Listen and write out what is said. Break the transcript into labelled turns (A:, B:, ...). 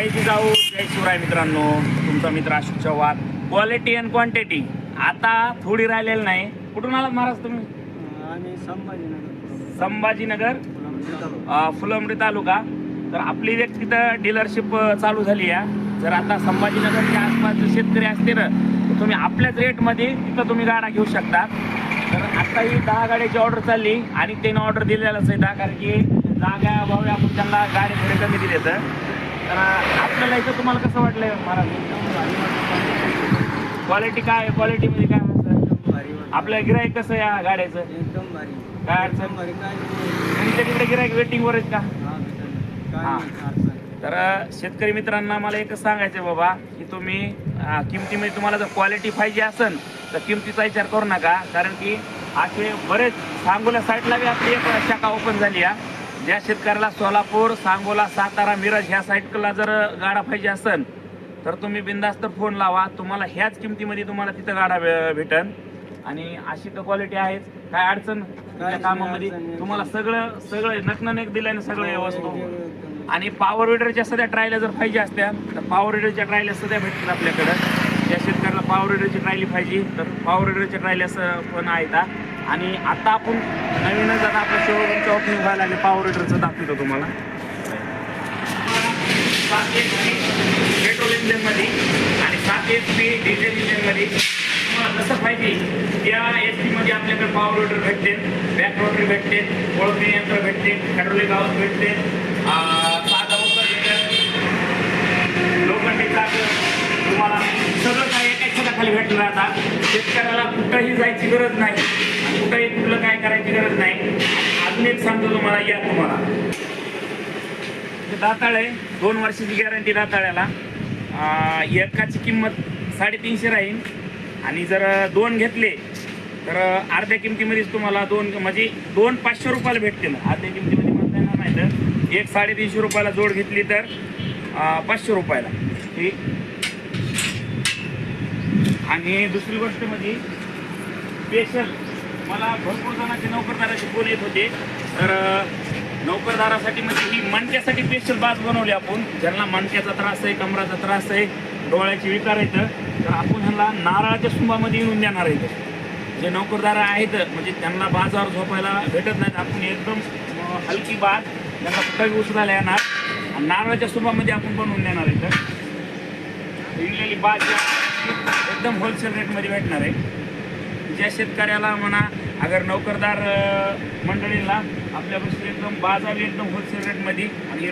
A: जय जिजाऊ जय शिवराय मित्रांनो, तुमचा मित्र Ashok Chavan. Quality and quantity आता थोडी राहिलेली नाही. कुठून आलात महाराज तुम्ही?
B: आम्ही
A: संभाजीनगर फुलंब्री तालुका. तर आपली एक तिथं डीलरशिप चालू झाली आहे. जर आता संभाजीनगरच्या आसपासचे शेतकरी असतील तर तुम्ही आपल्याच रेटमध्ये तिथं तुम्ही गाडा घेऊ शकता. तर आता ही 10 गाड्याची ऑर्डर चालली आणि त्यानं ऑर्डर दिलेलंच आहे, कारण की जागा अभावी आपण त्यांना गाडी थोडे कमी दिले. तर आपल्याला इथं तुम्हाला कसं वाटलं महाराज? क्वालिटी काय आहे? क्वालिटीमध्ये काय असं आपलं गिराईक कसं या गाड्याचं?
B: एकदम भारी.
A: काय अडचण?
B: भारी काय
A: तुमच्या तिकडे गिराईक वेटिंगवर आहेत का?
B: हा.
A: तर शेतकरी मित्रांना मला एकच सांगायचं आहे बाबा, की तुम्ही किमतीमध्ये तुम्हाला जर क्वालिटी पाहिजे असेल तर किमतीचा विचार करू नका. कारण की असे बरेच सांगोला साईडला बी आपली एक शाखा ओपन झाली आहे. ज्या शेतकऱ्याला सोलापूर, सांगोला, सातारा, मिरज ह्या साईडला जर गाडा पाहिजे असेल तर तुम्ही बिंदास्त फोन लावा. तुम्हाला ह्याच किमतीमध्ये तुम्हाला तिथं गाडा भेटन. आणि अशी तर क्वालिटी आहेच. काय अडचण त्या कामामध्ये तुम्हाला सगळं नक दिल्याने सगळं वस्तू. आणि पॉवर विडरच्या सध्या ट्रायला जर पाहिजे असत्या तर पॉवर विडरच्या ट्रायला सध्या भेटतील आपल्याकडं. ज्या शेतकऱ्याला पॉवर विडरची ट्रायली पाहिजे तर पॉवर विडरच्या ट्रायल्स पण आहेत. आणि आता आपण नवीनच आता आपल्या शोरूमचं ओपनिंग व्हायला लागले. पॉवर विडरचं दाखवतो तुम्हाला. 7 HP पेट्रोल इंजिनमध्ये आणि 7 HP डिझेल इंजिनमध्ये तुम्हाला जसं पाहिजे त्या HP मध्ये आपल्याकडे पॉवर विडर भेटते, बॅक रोटरी भेटते, कोळपणी यंत्र भेटते, हायड्रोलिक हाऊस भेटते, साधा लोखंडी चाक, तुम्हाला सगळं काही एका खाली भेटलं. आता शेतकऱ्याला कुठंही जायची गरज नाही, कुठंही कुठलं काय करायची गरज नाही. अजून एक सांगतो तुम्हाला, या तुम्हाला दाताळ आहे, 2 वर्षाची गॅरंटी दाताळ्याला. एकाची किंमत 350 राहील. आणि जर 2 घेतले तर अर्ध्या किमतीमध्येच तुम्हाला 2 म्हणजे 2 500 रुपयाला भेटतील. अर्ध्या किमतीमध्ये म्हणता येणार नाही. तर 1 350 रुपयाला जोड घेतली तर 500 रुपयाला. ठीक. आणि दुसरी गोष्ट म्हणजे स्पेशल मला भरपूर जणांचे नोकरदाराचे फोन येत होते. तर नोकरदारासाठी म्हणजे ही मणक्यासाठी स्पेशल बाज बनवली आपण. ज्यांना मणक्याचा त्रास आहे, कमराचा त्रास आहे, डोळ्याचे विकार येतं, तर आपण ह्यांना नारळाच्या सुंबामध्ये येऊन देणार आहे. जे नोकरदार आहेत म्हणजे त्यांना बाजावर झोपायला भेटत नाहीत, आपण एकदम हलकी बाज त्यांना कुठंही उचलायला येणार आणि नारळाच्या सुंबामध्ये आपण बनवून देणार आहे. तर विकलेली बाज एकदम होलसेल रेटमध्ये भेटणार आहे. ज्या शेतकऱ्याला म्हणा अगर नोकरदार मंडळींना आपल्यापासून एकदम बाजावी एकदम होलसेल रेटमध्ये आणि